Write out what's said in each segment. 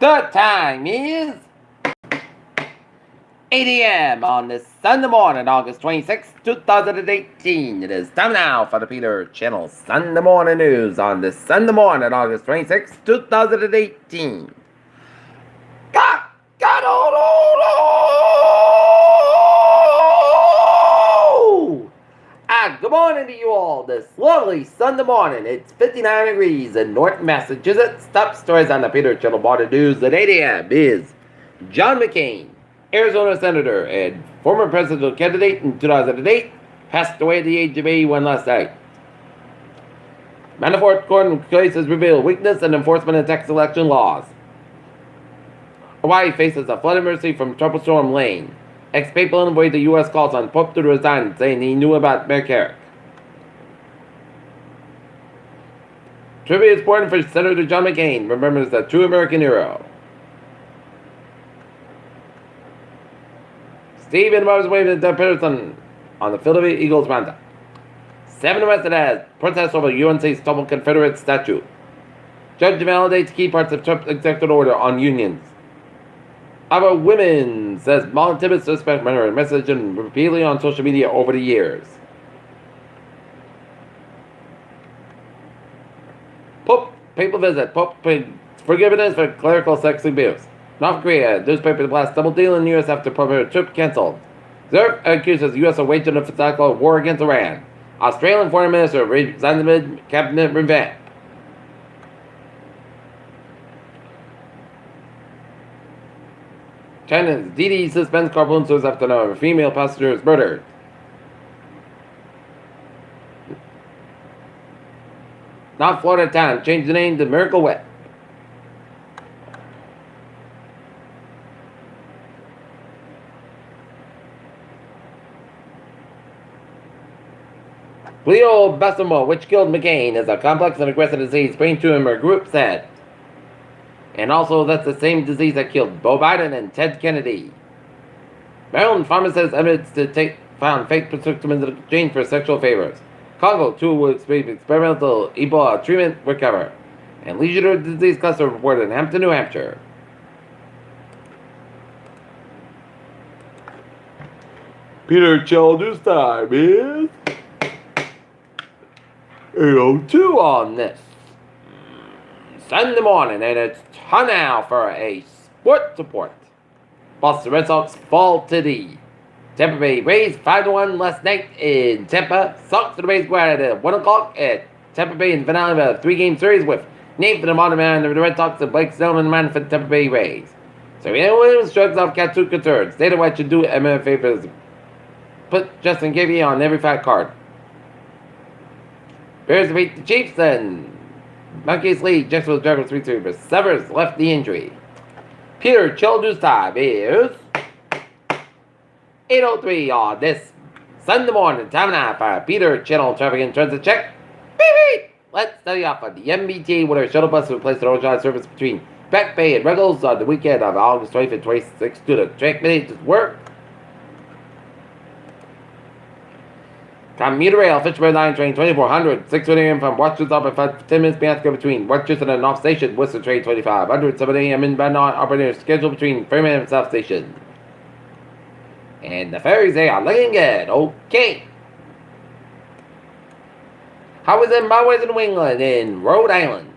The time is 8 a.m. on this Sunday morning, August 26, 2018. It is time now for the Peter Channel Sunday Morning News on this Sunday morning, August 26, 2018. Good morning to you all this lovely Sunday morning. It's 59 degrees in Norton, Massachusetts. Top stories on the Peter Channel Morning News at 8 a.m. is John McCain, Arizona Senator and former presidential candidate in 2008, passed away at the age of 81 last night. Manafort court cases reveal weakness in enforcement of Texas election laws. Hawaii faces a flood emergency from Tropical Storm Lane. Ex-papal envoy the U.S. calls on Pope to resign, saying he knew about McCarrick. Trivia is important for Senator John McCain, remembers the true American hero. Stephen Mars waving at Peterson on the Philadelphia Eagles roundup. 7 arrested as protest over UNC's toppled Confederate statue. Judge validates key parts of Trump's executive order on unions. Our women, says Molly Tibbetts, suspect her message repeatedly on social media over the years. Pope papal visit. Pope forgiveness for clerical sex abuse. North Korea, newspaper blasts double deal in the U.S. after Pope trip cancelled. Zerf accuses U.S. of waging a physical war against Iran. Australian foreign minister resigns amid cabinet revamp. China's Didi suspends carpool influence after a female passenger is murdered. North Florida town changed the name to Miracle Whip. Glioblastoma, which killed McCain, is a complex and aggressive disease, brain tumor, group said. And also, that's the same disease that killed Beau Biden and Ted Kennedy. Maryland pharmacist admits to found fake prescriptions in exchange for sexual favors. Congo, 2 weeks experimental Ebola treatment recover. And Legionnaire disease cluster reported in Hampton, New Hampshire. Peter Childers' time is 8:02 on this Sunday morning, and it's time now for a sports report. Boston Red Sox fall to the Tampa Bay Rays 5-1 last night in Tampa. Sox and the Rays go out at 1 o'clock at Tampa Bay in finale of a 3-game series with Nathan Amon man of the Red Sox and Blake Snell man for the Tampa Bay Rays. So Williams shrugs off Katsu concerns. Data what should do MMA favors. Put Justin Gabriel on every fat card. Bears beat the Chiefs and Monkeys lead. Jacksonville Jaguars 3-3, but Severs left the injury. Peter Childers' time is 8:03 on this Sunday morning. Time now for Peter Channel Traffic and Transit Check. Beep beep! Let's study off on the MBTA with our shuttle bus to replace the roadside service between Back Bay and Ruggles on the weekend of August 25th and 26th due to track maintenance work. Commuter Rail, Fitchburg Line Train 2400, 6:20 a.m. from Westchester up at 10 minutes behind between Westchester and North Station, Worcester Train 2500, 7 a.m. inbound operator scheduled between Fairman and South Station. And the ferries, they are looking good. Okay. How is it in New England in Rhode Island?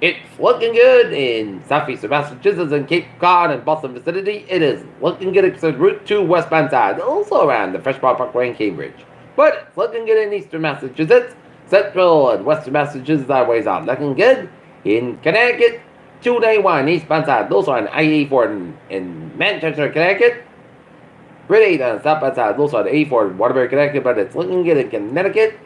It's looking good in southeastern Massachusetts and Cape Cod and Boston vicinity. It is looking good except Route 2 westbound side, also around the Freshwater Parkway in Cambridge. But it's looking good in eastern Massachusetts. Central and western Massachusetts highways are looking good. In Connecticut, 291 eastbound side, those are on I-84 in Manchester, Connecticut. Really, on the southbound side, those are the A4 in Waterbury, Connecticut, but it's looking good in Connecticut.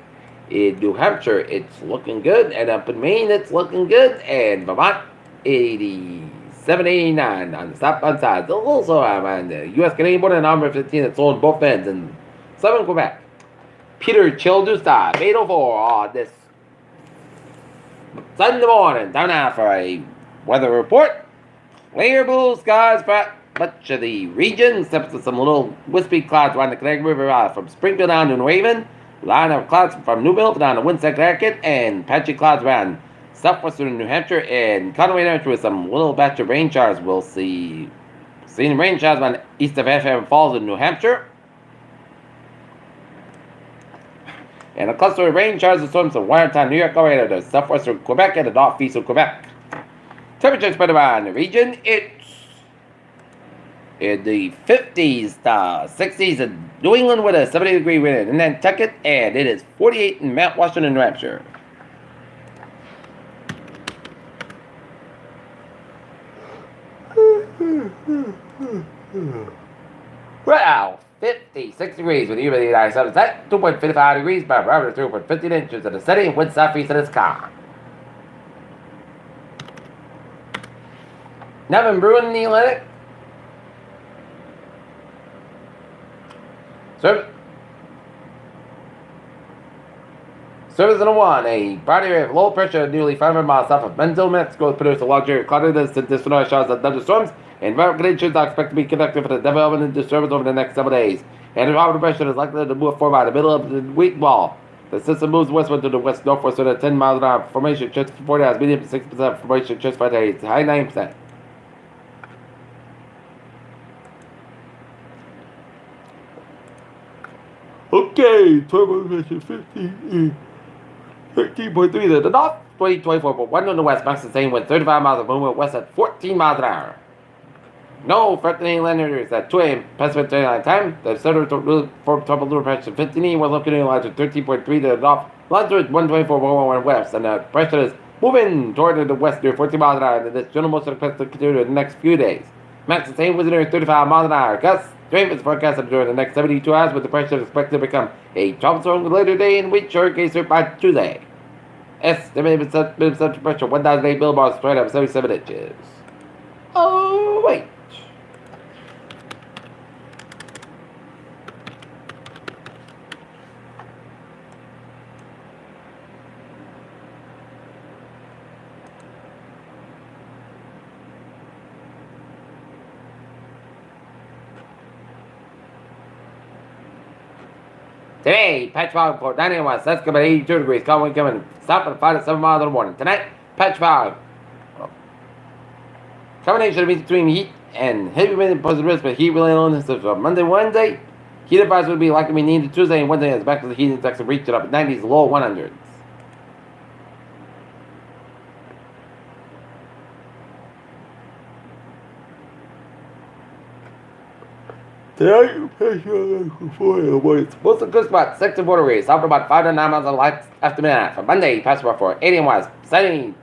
In New Hampshire, it's looking good, and up in Maine, it's looking good, and Vermont, 8789 on the southbound side. Also on the U.S.-Canadian border and Armor 15 that's on both ends in southern Quebec. Peter Childers' time, 8:04 on this Sunday morning. Time now for a weather report. Clear blue skies for much of the region, except for some little wispy clouds around the Connecticut River from Springfield down to New Haven. Line of clouds from Newville down to Winston, Connecticut, and patchy clouds around southwestern New Hampshire, and Conway, New Hampshire, with some little batch of rain showers. We'll see rain showers on east of Fairhaven Falls in New Hampshire. And a cluster of rain showers and storms in Watertown, New York, area to southwestern Quebec and the northeast of Quebec. Temperature spread around the region. It's in the 50s to 60s in New England with a 70-degree wind in Nantucket, and it is 48 in Mount Washington, New Hampshire. Wow, 56 degrees with humidity 97%, 2.55 degrees by barometer, 3.15 inches in the city, and wind southeast in the sky. Nothing brewing in the Atlantic. Service in a 1, a body area of low pressure nearly 500 miles south of Bentonville, Mexico, produced a luxury of cloudiness and distant showers and thunderstorms, and weather conditions are expected to be conducive for the development and disturbance over the next several days. And the tropical depression is likely to move forward by the middle of the week wall. The system moves westward to the west-northwest at 10 miles an hour. Formation chance for 40 hours, medium 6%, formation chance for days, high 9%. Okay, turbo pressure 13.3 to the north, 24.1 on the west, max the same with 35 miles of movement west at 14 miles an hour. No threatening land areas at 2 a.m. Pacific Daylight Time. The center for tropical pressure 15, we're looking at latitude 13.3 to the north, longitude 124.1 west, and the pressure is moving toward the west near 14 miles an hour, and this general motion expected to continue in the next few days. Max the same with near 35 miles an hour. Gusts strength is forecasted during the next 72 hours, with the pressure expected to become a tropical storm later today, in which hurricane surge by Tuesday. Estimated minimum pressure 1,008 millibars, straight up 77 inches. Oh, wait. Today, patch fog for 90 west, that's coming at 82 degrees, calm wind coming south at 5 to 7 miles in the morning. Tonight, patch fog. Combination of between heat and heavy wind and positive risk, but heat really on Monday, Wednesday. Heat advice would be likely to be needed Tuesday and Wednesday as back to the heat index and reach it up at 90s, low 100s. Tonight, most of the good spots, 6 to 4 degrees, south about 5 to 9 miles on the light after midnight. For Monday, pass for 80 west, sunny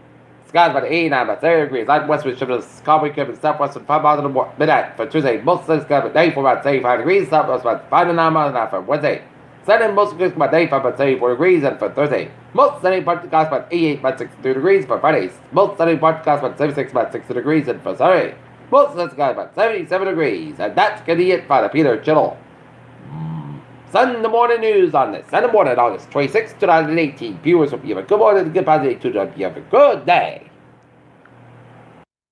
skies about 89 by 30 degrees, light west with shift to calm wind coming southwest at 5 miles on the midnight. For Tuesday, most sunny skies about 94 about 35 degrees, southwest about 5 to 9 miles an hour. For Wednesday, Sunday, most good about 85 by 34 degrees, and for Thursday, most sunny part of the about 88 by 62 degrees. For Friday, most sunny part of the about 76 by 60 degrees, and for Saturday, most sunny skies about 77 degrees. And that's gonna be it for the Peter Chittle Sunday morning news on this Sunday morning, August 26, 2018. Viewers, hope you have a good morning, good positive, you have a good day.